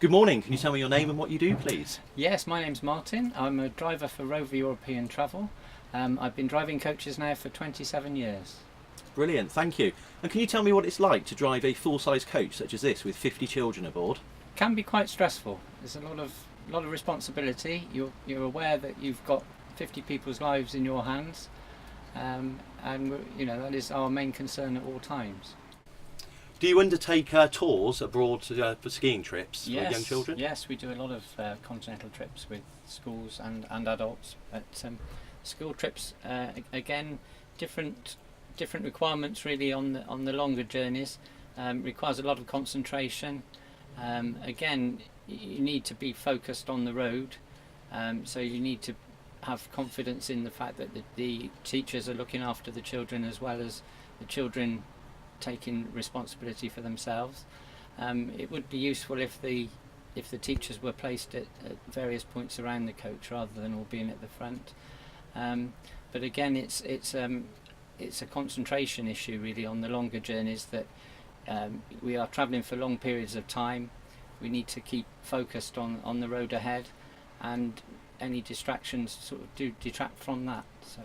Good morning, can you tell me your name and what you do, please? Yes, my name's Martyn. I'm a driver for Rover European Travel. I've been driving coaches now for 27 years. Brilliant, thank you. And can you tell me what it's like to drive a full-size coach such as this with 50 children aboard? Can be quite stressful. There's a lot of responsibility. You're aware that you've got 50 people's lives in your hands, and that is our main concern at all times. Do you undertake tours abroad for skiing trips for young children? Yes, we do a lot of continental trips with schools and adults. But school trips, again, different requirements really on the longer journeys. Requires a lot of concentration. Again, you need to be focused on the road, so you need to have confidence in the fact that the teachers are looking after the children as well as the children taking responsibility for themselves. It would be useful if the teachers were placed at various points around the coach rather than all being at the front. But again, it's a concentration issue really on the longer journeys, that we are travelling for long periods of time. We need to keep focused on the road ahead, and any distractions sort of do detract from that. So.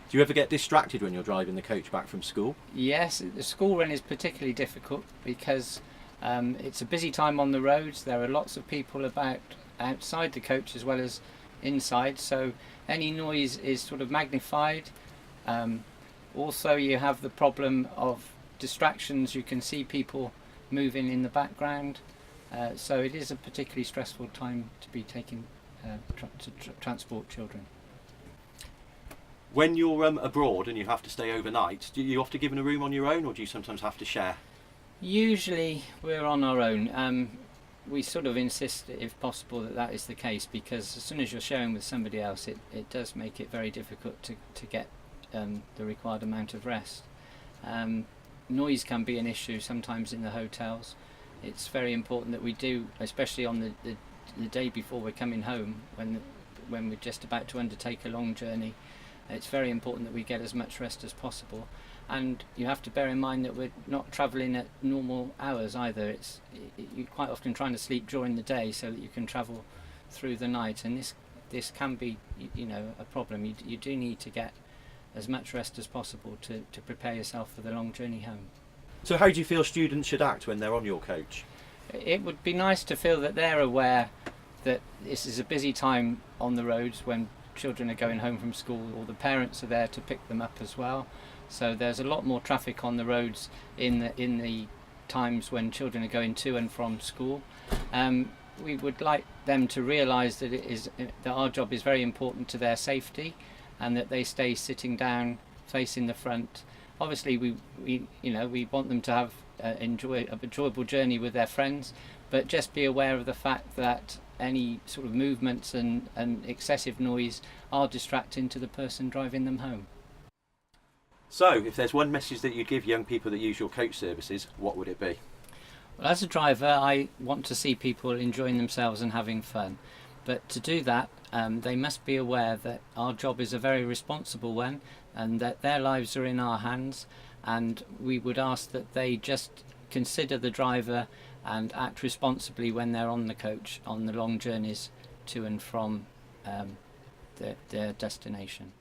Do you ever get distracted when you're driving the coach back from school? Yes, the school run is particularly difficult because it's a busy time on the roads. There are lots of people about outside the coach as well as inside, so any noise is sort of magnified. Also, you have the problem of distractions. You can see people moving in the background, so it is a particularly stressful time to be taking to transport children. When you're abroad and you have to stay overnight, do you often given a room on your own, or do you sometimes have to share? Usually we're on our own. We sort of insist, if possible, that is the case, because as soon as you're sharing with somebody else, it does make it very difficult to get the required amount of rest. Noise can be an issue sometimes in the hotels. It's very important that we do, especially on the day before we're coming home, when we're just about to undertake a long journey. It's very important that we get as much rest as possible, and you have to bear in mind that we're not travelling at normal hours either. You're quite often trying to sleep during the day so that you can travel through the night, and this can be a problem. You do need to get as much rest as possible to prepare yourself for the long journey home. So how do you feel students should act when they're on your coach? It would be nice to feel that they're aware that this is a busy time on the roads when children are going home from school, or the parents are there to pick them up as well. So there's a lot more traffic on the roads in the times when children are going to and from school. We would like them to realise that that our job is very important to their safety, and that they stay sitting down facing the front. Obviously we want them to have an enjoyable journey with their friends, but just be aware of the fact that any sort of movements and excessive noise are distracting to the person driving them home. So, if there's one message that you'd give young people that use your coach services, what would it be? Well, as a driver, I want to see people enjoying themselves and having fun. But to do that, they must be aware that our job is a very responsible one, and that their lives are in our hands, and we would ask that they just consider the driver and act responsibly when they're on the coach on the long journeys to and from their destination.